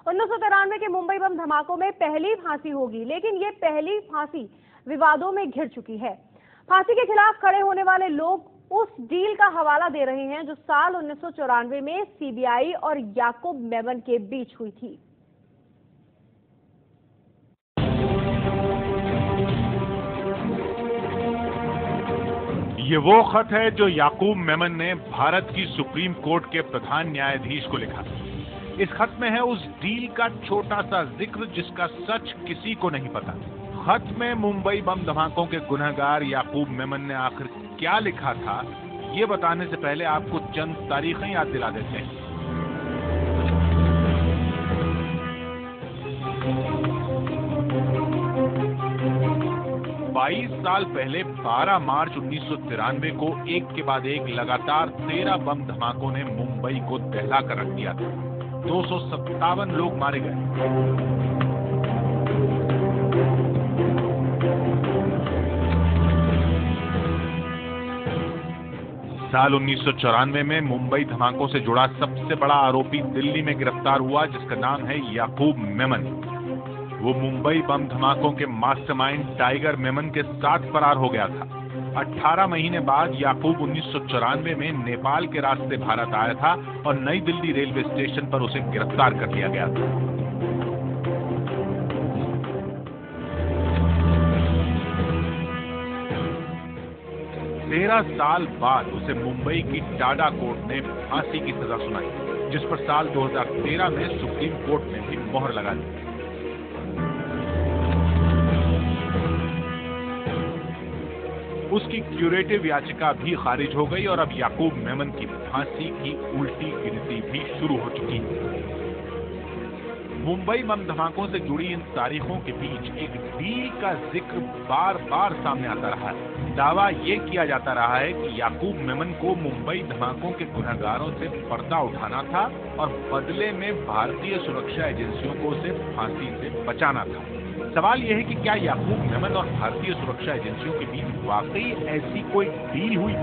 1993 के मुंबई बम धमाकों में पहली फांसी होगी, लेकिन ये पहली फांसी विवादों में घिर चुकी है। फांसी के खिलाफ खड़े होने वाले लोग उस डील का हवाला दे रहे हैं जो साल 1994 में सीबीआई और याकूब मेमन के बीच हुई थी। ये वो खत है जो याकूब मेमन ने भारत की सुप्रीम कोर्ट के प्रधान न्यायाधीश को लिखा। इस खत में है उस डील का छोटा सा जिक्र जिसका सच किसी को नहीं पता। खत में मुंबई बम धमाकों के गुनहगार याकूब मेमन ने आखिर क्या लिखा था, ये बताने से पहले आपको चंद तारीखें याद दिला देते हैं। 22 साल पहले 12 मार्च 1993 को एक के बाद एक लगातार 13 बम धमाकों ने मुंबई को दहला कर रख दिया था। 257 लोग मारे गए। साल 1994 में मुंबई धमाकों से जुड़ा सबसे बड़ा आरोपी दिल्ली में गिरफ्तार हुआ, जिसका नाम है याकूब मेमन। वो मुंबई बम धमाकों के मास्टरमाइंड टाइगर मेमन के साथ फरार हो गया था। 18 महीने बाद याकूब 1994 में नेपाल के रास्ते भारत आया था और नई दिल्ली रेलवे स्टेशन पर उसे गिरफ्तार कर लिया गया था। तेरह साल बाद उसे मुंबई की टाडा कोर्ट ने फांसी की सजा सुनाई, जिस पर साल 2013 में सुप्रीम कोर्ट ने भी मोहर लगा दी। उसकी क्यूरेटिव याचिका भी खारिज हो गई और अब याकूब मेमन की फांसी की उल्टी गिनती भी शुरू हो चुकी है। मुंबई बम धमाकों से जुड़ी इन तारीखों के बीच एक डील का जिक्र बार बार सामने आता रहा है। दावा ये किया जाता रहा है कि याकूब मेमन को मुंबई धमाकों के गुनहगारों से पर्दा उठाना था और बदले में भारतीय सुरक्षा एजेंसियों को उसे फांसी से बचाना था। सवाल यह है कि क्या याकूब मेमन और भारतीय सुरक्षा एजेंसियों के बीच वाकई ऐसी कोई डील हुई?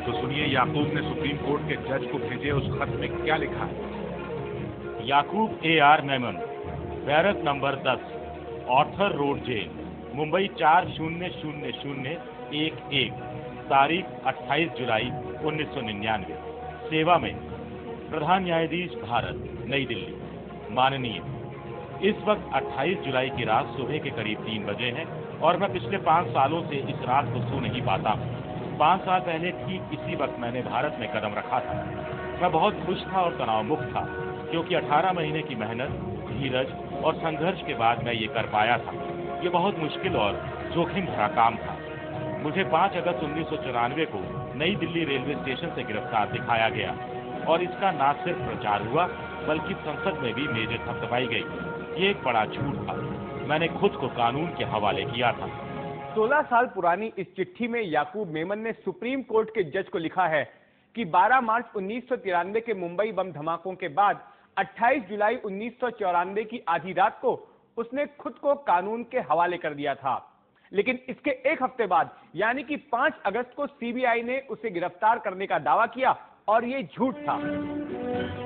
तो सुनिए याकूब ने सुप्रीम कोर्ट के जज को भेजे उस खत में क्या लिखा है। Yakub A.R. Memon, barrack number 10, Arthur road jail, Mumbai 400011, तारीख 28 जुलाई 1999। सेवा में प्रधान न्यायाधीश भारत, नई दिल्ली। माननीय, इस वक्त 28 जुलाई की रात सुबह के करीब 3 बजे हैं और मैं पिछले 5 सालों से इस रात को सो नहीं पाता हूँ। 5 साल पहले ठीक इसी वक्त मैंने भारत में कदम रखा था। मैं बहुत खुश था और तनाव मुक्त था, क्योंकि 18 महीने की मेहनत, धीरज और संघर्ष के बाद मैं ये कर पाया था। ये बहुत मुश्किल और जोखिम भरा काम था। मुझे 5 अगस्त 1994 को नई दिल्ली रेलवे स्टेशन से गिरफ्तार दिखाया गया और इसका न सिर्फ प्रचार हुआ बल्कि संसद में भी मेजे थपथपाई गई। ये एक बड़ा झूठ था। मैंने खुद को कानून के हवाले किया था। 16 साल पुरानी इस चिट्ठी में याकूब मेमन ने सुप्रीम कोर्ट के जज को लिखा है कि 12 मार्च 1993 के मुंबई बम धमाकों के बाद 28 जुलाई 1994 की आधी रात को उसने खुद को कानून के हवाले कर दिया था। लेकिन इसके एक हफ्ते बाद यानी कि 5 अगस्त को सीबीआई ने उसे गिरफ्तार करने का दावा किया और ये झूठ था।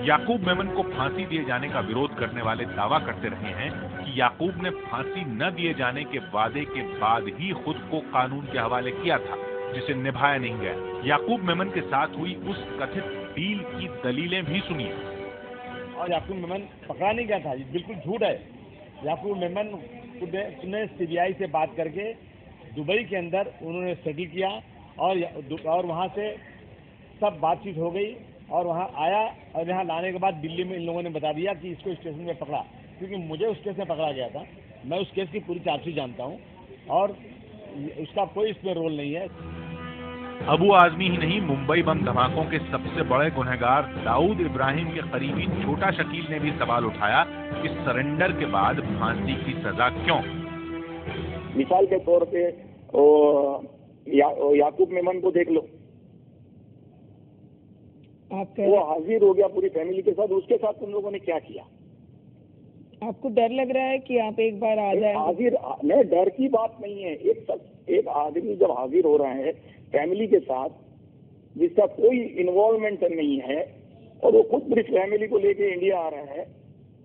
याकूब मेमन को फांसी दिए जाने का विरोध करने वाले दावा करते रहे हैं कि याकूब ने फांसी न दिए जाने के वादे के बाद ही खुद को कानून के हवाले किया था, जिसे निभाया नहीं गया। याकूब मेमन के साथ हुई उस कथित डील की दलीलें भी सुनिए। और याकूब मेमन पकड़ा नहीं गया था, ये बिल्कुल झूठ है। याकूब मेमन ने सीबीआई से बात करके दुबई के अंदर उन्होंने सेटल किया और वहाँ से सब बातचीत हो गई और वहाँ आया और यहाँ लाने के बाद दिल्ली में इन लोगों ने बता दिया कि इसको स्टेशन में पकड़ा, क्योंकि मुझे उस केस में पकड़ा गया था। मैं उस केस की पूरी चार्जशीट जानता हूँ और उसका कोई इसमें रोल नहीं है। अबू आजमी ही नहीं, मुंबई बम धमाकों के सबसे बड़े गुनहगार दाऊद इब्राहिम के करीबी छोटा शकील ने भी सवाल उठाया कि सरेंडर के बाद फांसी की सजा क्यों? मिसाल के तौर पे याकूब मेमन को देख लो, वो हाजिर हो गया पूरी फैमिली के साथ। उसके साथ तुम लोगों ने क्या किया? आपको डर लग रहा है कि आप एक बार आ जाए? हाजिर नहीं, डर की बात नहीं है। एक आदमी जब हाजिर हो रहा है फैमिली के साथ जिसका कोई इन्वॉल्वमेंट नहीं है और वो खुद पूरी फैमिली को लेके इंडिया आ रहा है,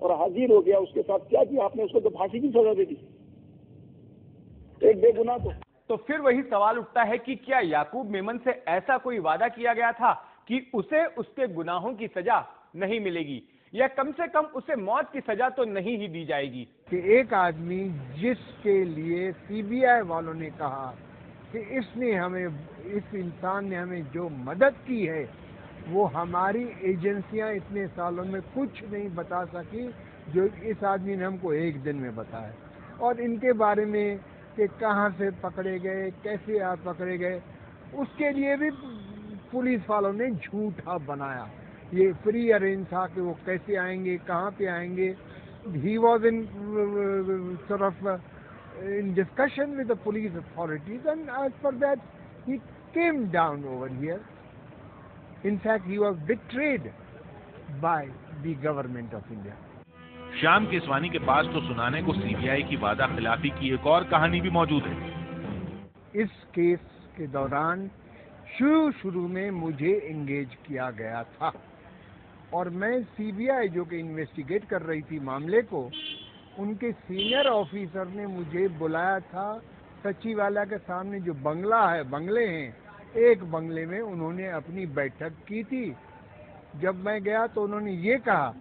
और हाजिर हो गया, उसके साथ क्या किया आपने? उसको तो फांसी की सजा दे दी, एक बेगुनाह को। तो फिर वही सवाल उठता है कि क्या याकूब मेमन से ऐसा कोई वादा किया गया था कि उसे उसके गुनाहों की सजा नहीं मिलेगी, या कम से कम उसे मौत की सजा तो नहीं ही दी जाएगी? कि एक आदमी जिसके लिए सीबीआई वालों ने कहा कि इसने हमें, इस इंसान ने हमें जो मदद की है वो हमारी एजेंसियां इतने सालों में कुछ नहीं बता सकी, जो इस आदमी ने हमको एक दिन में बताया। और इनके बारे में कि कहाँ से पकड़े गए, कैसे आप पकड़े गए, उसके लिए भी पुलिस वालों ने झूठा बनाया। ये प्री अरेंज था कि वो कैसे आएंगे, कहाँ पे आएंगे। He was in sort of in discussion with the police authorities, and as per that he came down over here. In fact, he was betrayed by the government of India. Shyam Keswani के पास तो सुनाने को सीबीआई की वादा खिलाफी की एक और कहानी भी मौजूद है। इस केस के दौरान शुरू में मुझे एंगेज किया गया था और मैं सीबीआई जो कि इन्वेस्टिगेट कर रही थी मामले को, उनके सीनियर ऑफिसर ने मुझे बुलाया था सचिवालय के सामने जो बंगला है, बंगले हैं, एक बंगले में उन्होंने अपनी बैठक की थी। जब मैं गया तो उन्होंने ये कहा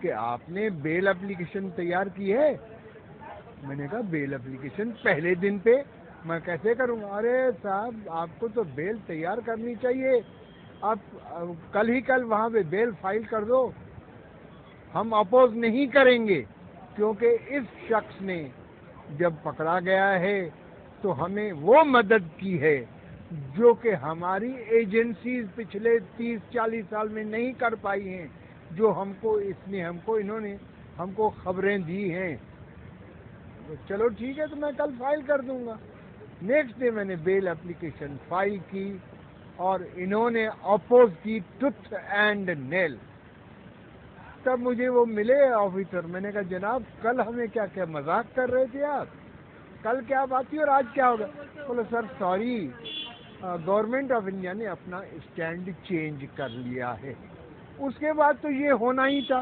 कि आपने बेल एप्लीकेशन तैयार की है। मैंने कहा बेल एप्लीकेशन पहले दिन पे मैं कैसे करूँगा? अरे साहब, आपको तो बेल तैयार करनी चाहिए, आप कल ही कल वहाँ पे बेल फाइल कर दो, हम अपोज नहीं करेंगे, क्योंकि इस शख्स ने जब पकड़ा गया है तो हमें वो मदद की है जो कि हमारी एजेंसीज पिछले 30-40 साल में नहीं कर पाई हैं, जो इन्होंने हमको खबरें दी हैं। तो चलो ठीक है, तो मैं कल फाइल कर दूंगा। नेक्स्ट डे मैंने बेल एप्लीकेशन फाइल की और इन्होंने अपोज की टूथ एंड नेल। तब मुझे वो मिले ऑफिसर, मैंने कहा जनाब कल हमें क्या क्या मजाक कर रहे थे आप, कल क्या बात थी और आज क्या होगा? बोले sir sorry, government of India ने अपना स्टैंड चेंज कर लिया है। उसके बाद तो ये होना ही था।